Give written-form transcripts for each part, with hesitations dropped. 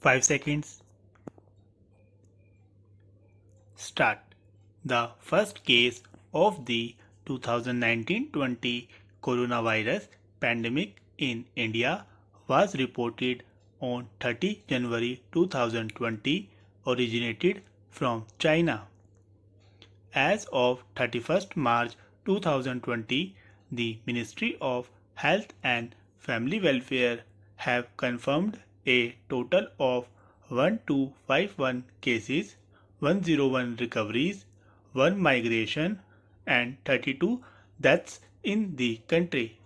5 seconds. Start. The first case of the 2019-20 coronavirus pandemic in India was reported on 30 January 2020, originated from China. As of 31st March 2020, the Ministry of Health and Family Welfare have confirmed a total of 1251 cases, 101 recoveries, 1 migration, and 32 deaths in the country.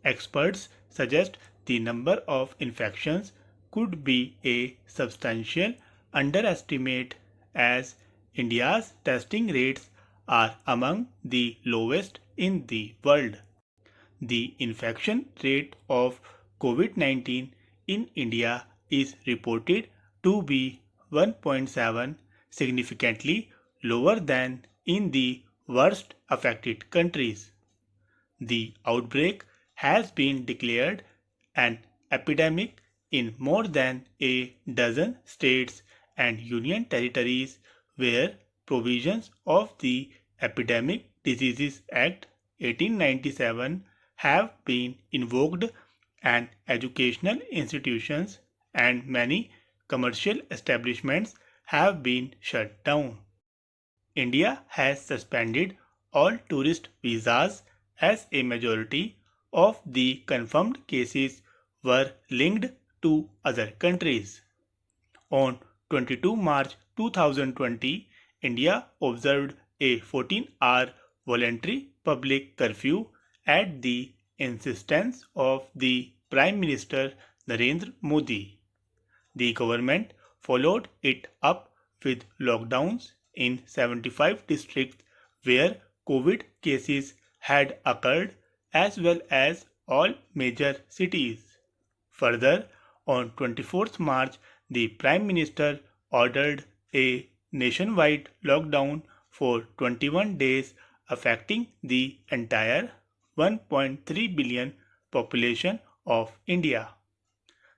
Experts suggest the number of infections could be a substantial underestimate, as India's testing rates are among the lowest in the world. The infection rate of Covid-19 in India is reported to be 1.7, significantly lower than in the worst affected countries. The outbreak has been declared an epidemic in more than a dozen states and union territories, where provisions of the Epidemic Diseases Act 1897 have been invoked, and educational institutions and many commercial establishments have been shut down. India has suspended all tourist visas, as a majority of the confirmed cases were linked to other countries. On 22 March 2020, India observed a 14-hour voluntary public curfew at the insistence of the Prime Minister Narendra Modi. The government followed it up with lockdowns in 75 districts where COVID cases had occurred, as well as all major cities. Further, on 24th March, the Prime Minister ordered a nationwide lockdown for 21 days, affecting the entire 1.3 billion population of India.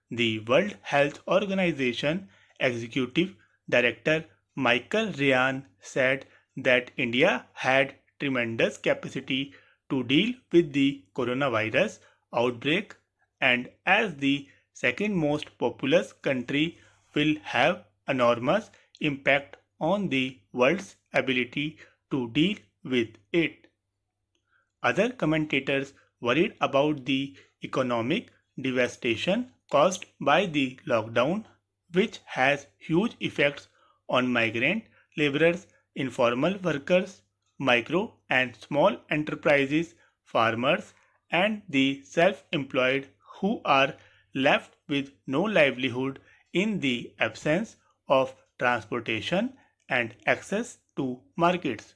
The World Health Organization Executive Director Michael Ryan said that India had tremendous capacity to deal with the coronavirus outbreak, and as the second most populous country will have enormous impact on the world's ability to deal with it. Other commentators worried about the economic devastation caused by the lockdown, which has huge effects on migrant laborers, informal workers, micro and small enterprises, farmers, and the self employed, who are left with no livelihood in the absence of transportation and access to markets.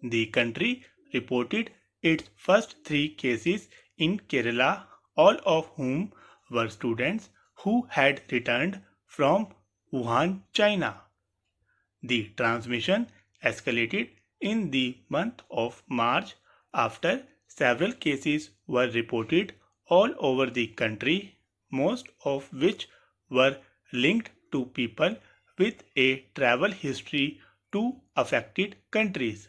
The country reported its first 3 cases in Kerala, all of whom were students who had returned from Wuhan, China. The transmission escalated in the month of March after several cases were reported all over the country, most of which were linked to people with a travel history to affected countries.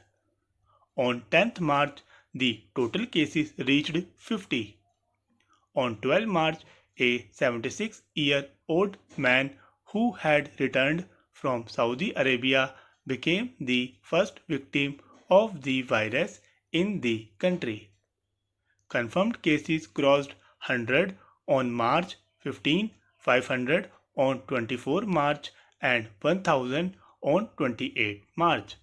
On 10th March, the total cases reached 50. On 12 March, a 76-year-old man who had returned from Saudi Arabia became the first victim of the virus in the country. Confirmed cases crossed 100 on March 15, 500 on 24 March, and 1000 on 28 March.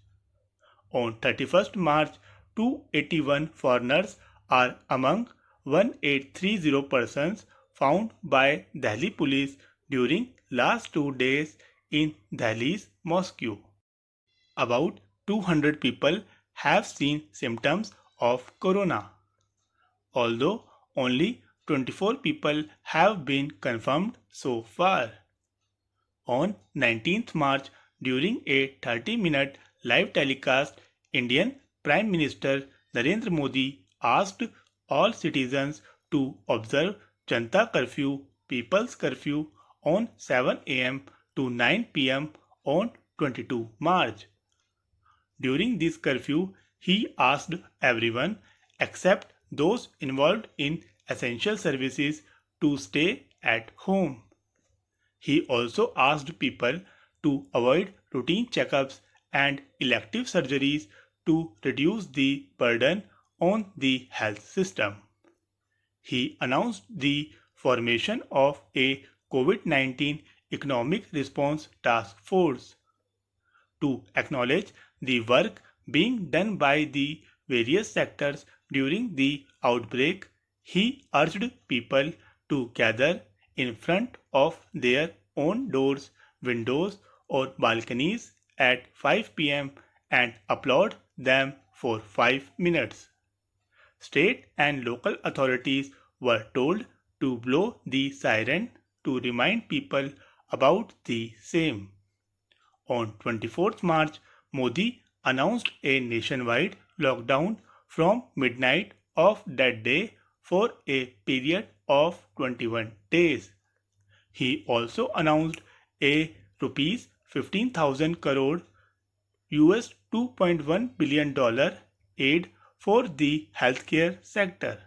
On 31st March, 281 foreigners are among 1830 persons found by Delhi police during last 2 days in Delhi's mosque. About 200 people have seen symptoms of corona, although only 24 people have been confirmed so far. On 19th March, during a 30-minute live telecast, Indian Prime Minister Narendra Modi asked all citizens to observe Janta Curfew, People's Curfew, on 7 a.m. to 9 p.m. on 22 March. During this curfew, he asked everyone except those involved in essential services to stay at home. He also asked people to avoid routine checkups and elective surgeries to reduce the burden on the health system. He announced the formation of a COVID-19 economic response task force to acknowledge the work being done by the various sectors during the outbreak. He urged people to gather in front of their own doors, windows, or balconies at 5 p.m. and applaud them for 5 minutes. State and local authorities were told to blow the siren to remind people about the same. On 24th March, Modi announced a nationwide lockdown from midnight of that day for a period of 21 days. He also announced a rupees 15,000 crore US $2.1 billion aid for the healthcare sector.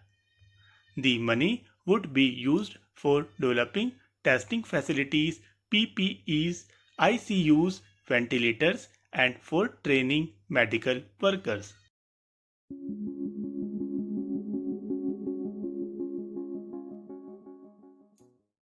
The money would be used for developing testing facilities, PPEs, ICUs, ventilators, and for training medical workers.